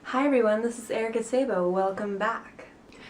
Hi everyone, this is Erica Sabo. Welcome back.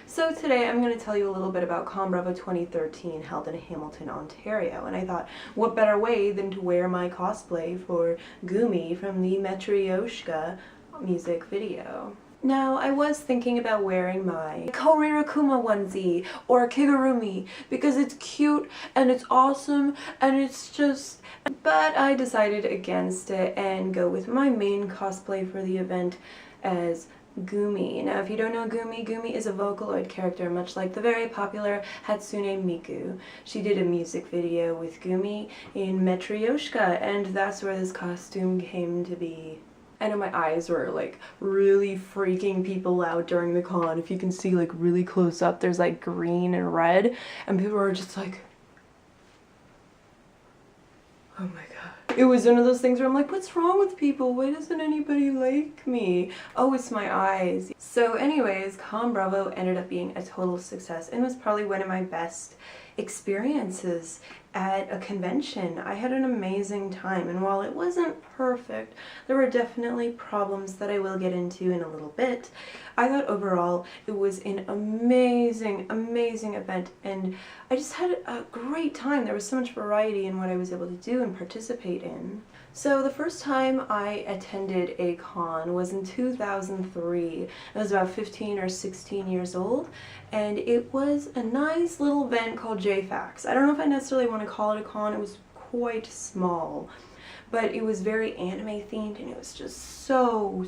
So today I'm going to tell you a little bit about ConBravo 2013 held in Hamilton, Ontario, and I thought what better way than to wear my cosplay for Gumi from the Matryoshka music video. Now, I was thinking about wearing my Korirakuma onesie or Kigurumi because it's cute and it's awesome and it's just... But I decided against it and go with my main cosplay for the event as Gumi. Now, if you don't know Gumi, Gumi is a Vocaloid character, much like the very popular Hatsune Miku. She did a music video with Gumi in Matryoshka, and that's where this costume came to be. I know my eyes were like really freaking people out during the con. If you can see like really close up, there's like green and red, and people were just like, oh my god. It was one of those things where I'm like, what's wrong with people? Why doesn't anybody like me? Oh, it's my eyes. So anyways, ConBravo ended up being a total success and was probably one of my best experiences at a convention. I had an amazing time, and while it wasn't perfect, there were definitely problems that I will get into in a little bit. I thought overall it was an amazing, amazing event, and I just had a great time. There was so much variety in what I was able to do and participate in. So the first time I attended a con was in 2003. I was about 15 or 16 years old, and it was a nice little event called JFAX. I don't know if I necessarily want to call it a con. It was quite small, but it was very anime themed, and it was just so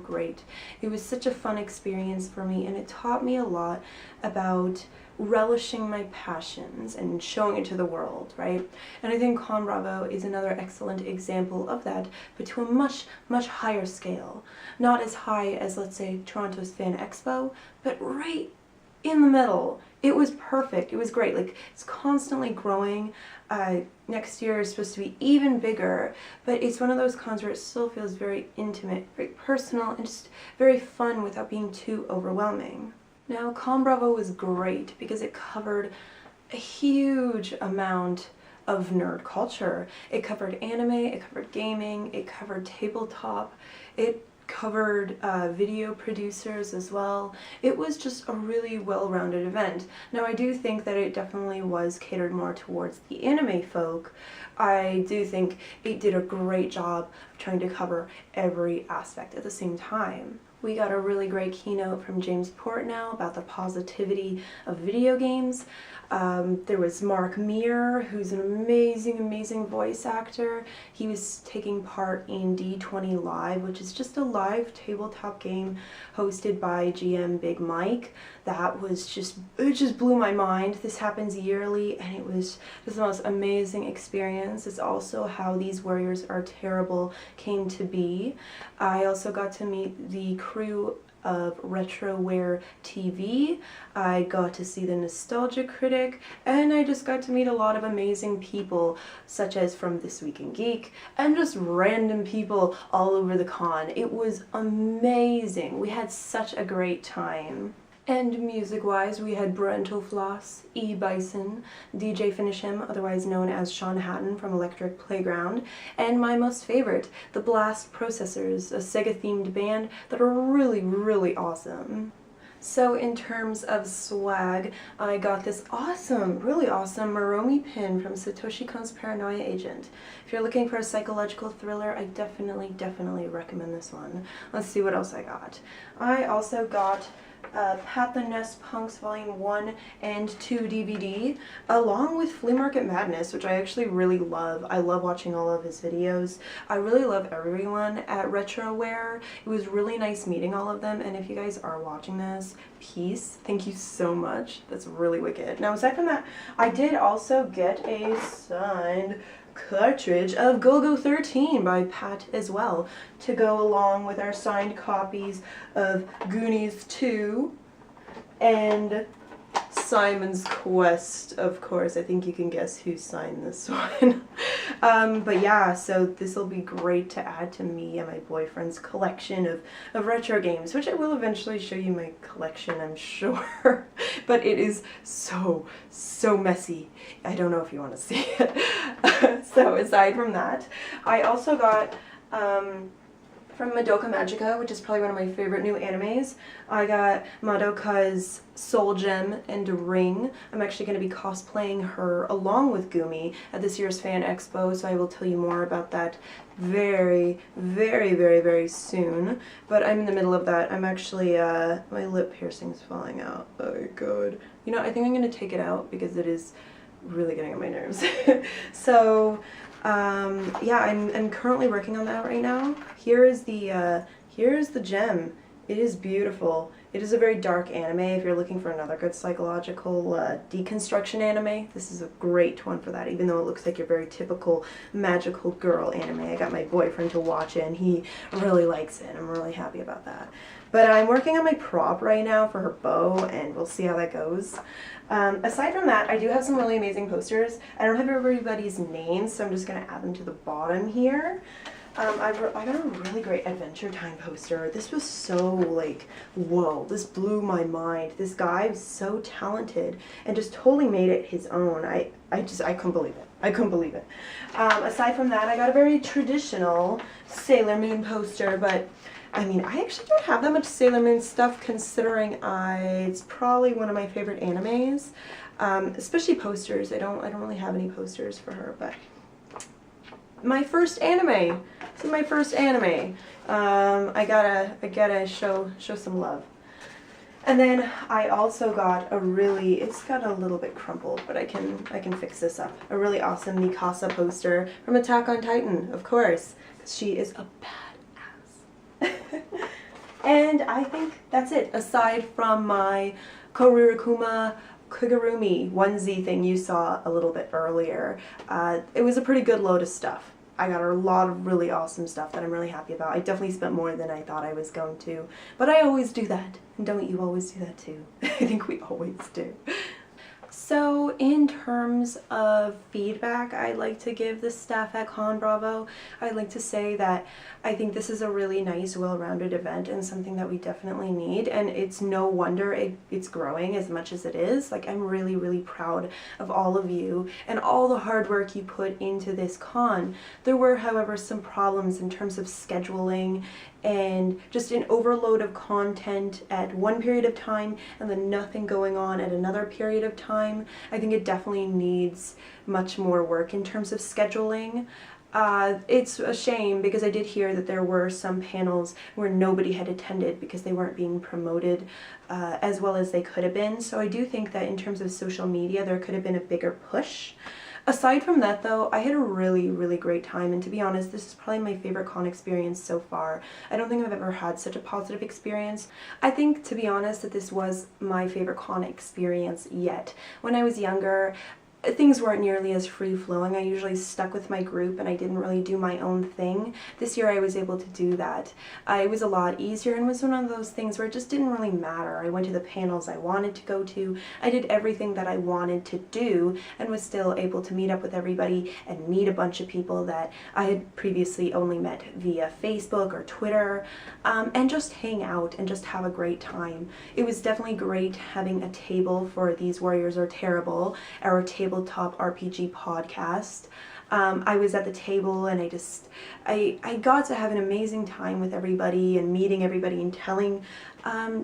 great. It was such a fun experience for me, and it taught me a lot about relishing my passions and showing it to the world, right? And I think ConBravo is another excellent example of that, but to a much higher scale. Not as high as, let's say, Toronto's Fan Expo, but right in the middle. It was perfect. It was great. Like, it's constantly growing. Next year is supposed to be even bigger, but it's one of those cons where it still feels very intimate, very personal, and just very fun without being too overwhelming. Now, ConBravo was great because it covered a huge amount of nerd culture. It covered anime, it covered gaming, it covered tabletop, it covered video producers as well. It was just a really well-rounded event. Now, I do think that it definitely was catered more towards the anime folk. I do think it did a great job of trying to cover every aspect at the same time. We got a really great keynote from James Portnow about the positivity of video games. There was Mark Meer, who's an amazing voice actor. He was taking part in D20 Live, which is just a live tabletop game hosted by GM Big Mike. That was just, it just blew my mind. This happens yearly, and it was just the most amazing experience. It's also how These Warriors Are Terrible came to be. I also got to meet the crew of Retroware TV. I got to see the Nostalgia Critic, and I just got to meet a lot of amazing people, such as from This Week in Geek, and just random people all over the con. It was amazing. We had such a great time. And music-wise, we had Brental Floss, E. Bison, DJ Finish Him, otherwise known as Sean Hatton from Electric Playground, and my most favorite, the Blast Processors, a Sega-themed band that are really awesome. So in terms of swag, I got this awesome, really awesome Moromi pin from Satoshi Kon's Paranoia Agent. If you're looking for a psychological thriller, I definitely recommend this one. Let's see what else I got. I also got Pat the Nest Punks Volume 1 and 2 DVD, along with Flea Market Madness, which I actually really love. I love watching all of his videos. I really love everyone at Retroware. It was really nice meeting all of them, and if you guys are watching this, peace. Thank you so much. That's really wicked. Now, aside from that, I did also get a signed cartridge of Go-Go 13 by Pat as well, to go along with our signed copies of Goonies 2 and Simon's Quest, of course. I think you can guess who signed this one. But yeah, so this will be great to add to me and my boyfriend's collection of retro games, which I will eventually show you my collection, I'm sure. But it is so messy. I don't know if you want to see it. So aside from that, I also got From Madoka Magica, which is probably one of my favorite new animes, I got Madoka's Soul Gem and Ring. I'm actually going to be cosplaying her along with Gumi at this year's Fan Expo, so I will tell you more about that very, very, very, very soon. But I'm in the middle of that. I'm actually, my lip piercing's falling out. Oh god. You know, I think I'm going to take it out because it is really getting on my nerves. So, yeah, I'm currently working on that right now. Here's the gem. It is beautiful. It is a very dark anime. If you're looking for another good psychological deconstruction anime, this is a great one for that, even though it looks like your very typical magical girl anime. I got my boyfriend to watch it and he really likes it. I'm really happy about that. But I'm working on my prop right now for her bow, and we'll see how that goes. Aside from that, I do have some really amazing posters. I don't have everybody's names, so I'm just going to add them to the bottom here. I got a really great Adventure Time poster. This was so, like, whoa, this blew my mind. This guy was so talented and just totally made it his own. I couldn't believe it. I couldn't believe it. Aside from that, I got a very traditional Sailor Moon poster, but I mean, I actually don't have that much Sailor Moon stuff, considering it's probably one of my favorite animes, especially posters. I don't really have any posters for her, but my first anime. This is my first anime. I gotta show some love. And then I also got it's got a little bit crumpled, but I can fix this up. A really awesome Mikasa poster from Attack on Titan, of course, because she is a badass. And I think that's it, aside from my Koririkuma Kigurumi onesie thing you saw a little bit earlier. It was a pretty good load of stuff. I got a lot of really awesome stuff that I'm really happy about. I definitely spent more than I thought I was going to, but I always do that. And don't you always do that too? I think we always do. So in terms of feedback I'd like to give the staff at ConBravo, I'd like to say that I think this is a really nice, well-rounded event and something that we definitely need, and it's no wonder it's growing as much as it is. Like, I'm really, really proud of all of you and all the hard work you put into this con. There were, however, some problems in terms of scheduling and just an overload of content at one period of time and then nothing going on at another period of time. I think it definitely needs much more work in terms of scheduling. It's a shame because I did hear that there were some panels where nobody had attended because they weren't being promoted as well as they could have been. So I do think that in terms of social media there could have been a bigger push. Aside from that though, I had a really, really great time, and to be honest, this is probably my favorite con experience so far. I don't think I've ever had such a positive experience. I think, to be honest, that this was my favorite con experience yet. When I was younger, things weren't nearly as free-flowing. I usually stuck with my group and I didn't really do my own thing. This year I was able to do that. It was a lot easier and was one of those things where it just didn't really matter. I went to the panels I wanted to go to. I did everything that I wanted to do and was still able to meet up with everybody and meet a bunch of people that I had previously only met via Facebook or Twitter, and just hang out and just have a great time. It was definitely great having a table for These Warriors Are Terrible, our tabletop RPG podcast. I was at the table and I got to have an amazing time with everybody and meeting everybody and telling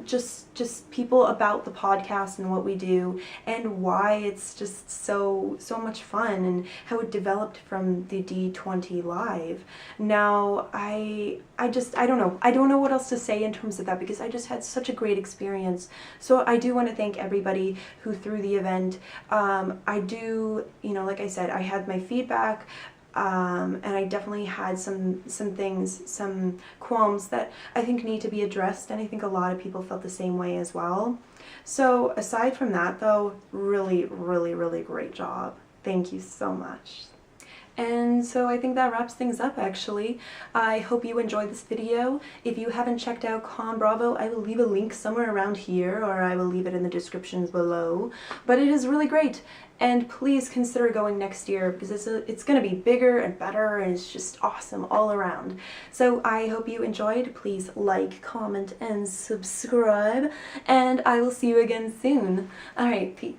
just people about the podcast and what we do and why it's just so much fun and how it developed from the D20 Live. Now I don't know. I don't know what else to say in terms of that because I just had such a great experience. So I do want to thank everybody who threw the event. I do, you know, like I said, I had my feedback. And I definitely had some things, some qualms that I think need to be addressed, and I think a lot of people felt the same way as well. So aside from that though, really, really, really great job. Thank you so much. And so I think that wraps things up actually. I hope you enjoyed this video. If you haven't checked out ConBravo, I will leave a link somewhere around here or I will leave it in the descriptions below. But it is really great. And please consider going next year because it's going to be bigger and better and it's just awesome all around. So I hope you enjoyed. Please like, comment, and subscribe. And I will see you again soon. Alright, peace.